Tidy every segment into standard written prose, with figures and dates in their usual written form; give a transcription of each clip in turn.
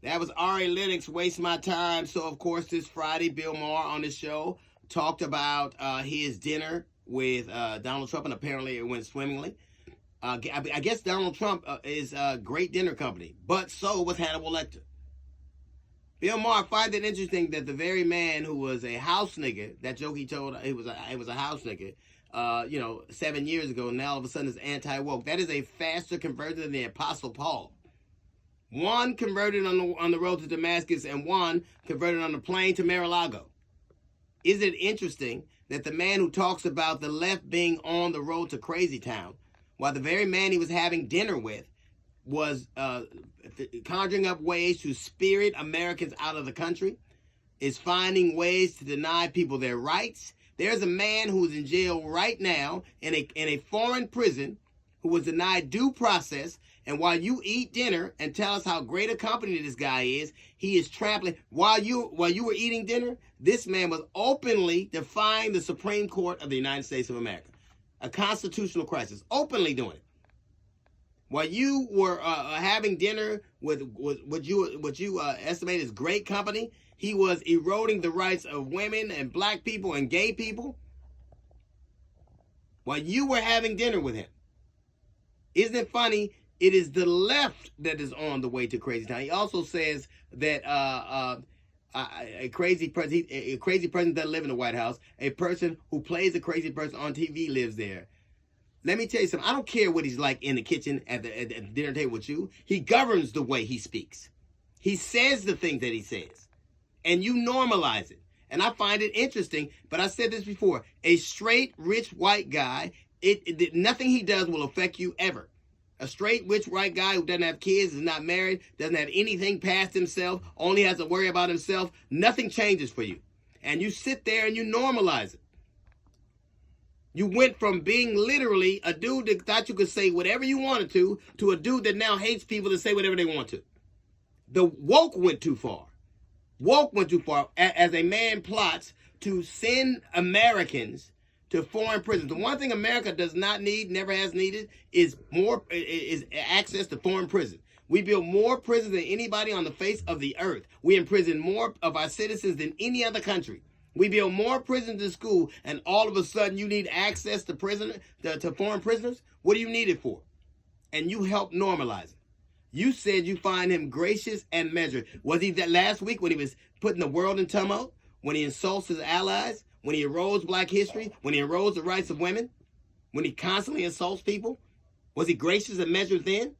That was Ari Lennox, Waste My Time. So, of course, this Friday, Bill Maher on the show talked about his dinner with Donald Trump, and apparently it went swimmingly. I guess Donald Trump is a great dinner company, but so was Hannibal Lecter. Bill Maher find it interesting that the very man who was a house nigga, that joke he told, it was a house nigga, 7 years ago, and now all of a sudden is anti-woke. That is a faster conversion than the Apostle Paul. One converted on the road to Damascus, and one converted on the plane to Mar-a-Lago. Is it interesting that the man who talks about the left being on the road to Crazy Town, while the very man he was having dinner with was conjuring up ways to spirit Americans out of the country, is finding ways to deny people their rights? There's a man who's in jail right now in a foreign prison who was denied due process. And while you eat dinner and tell us how great a company this guy is, he is trampling. While you were eating dinner, this man was openly defying the Supreme Court of the United States of America. A constitutional crisis. Openly doing it. While you were having dinner with what you estimate as great company, he was eroding the rights of women and black people and gay people. While you were having dinner with him. Isn't it funny? It is the left that is on the way to Crazy Town. He also says that a crazy person doesn't live in the White House. A person who plays a crazy person on TV lives there. Let me tell you something. I don't care what he's like in the kitchen at the dinner table with you. He governs the way he speaks. He says the things that he says. And you normalize it. And I find it interesting, but I said this before. A straight, rich, white guy, nothing he does will affect you ever. A straight, rich, white guy who doesn't have kids, is not married, doesn't have anything past himself, only has to worry about himself, nothing changes for you. And you sit there and you normalize it. You went from being literally a dude that thought you could say whatever you wanted to a dude that now hates people to say whatever they want to. The woke went too far. Woke went too far as a man plots to send Americans to foreign prisons. The one thing America does not need, never has needed, is access to foreign prisons. We build more prisons than anybody on the face of the earth. We imprison more of our citizens than any other country. We build more prisons in school, and all of a sudden you need access to foreign prisoners? What do you need it for? And you help normalize it. You said you find him gracious and measured. Was he that last week when he was putting the world in tumult? When he insults his allies? When he erodes black history? When he erodes the rights of women? When he constantly insults people? Was he gracious and measured then?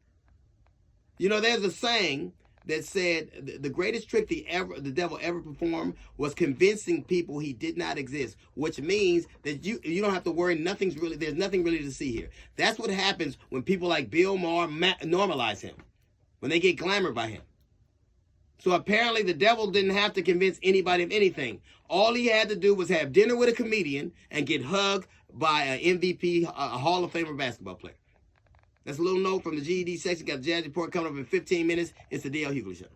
You know, there's a saying that said the greatest trick the devil ever performed was convincing people he did not exist, which means that you don't have to worry. There's nothing really to see here. That's what happens when people like Bill Maher normalize him, when they get glamored by him. So apparently the devil didn't have to convince anybody of anything. All he had to do was have dinner with a comedian and get hugged by an MVP, a Hall of Famer basketball player. That's a little note from the GED section. Got the Jazz Report coming up in 15 minutes. It's the D.L. Hughley Show.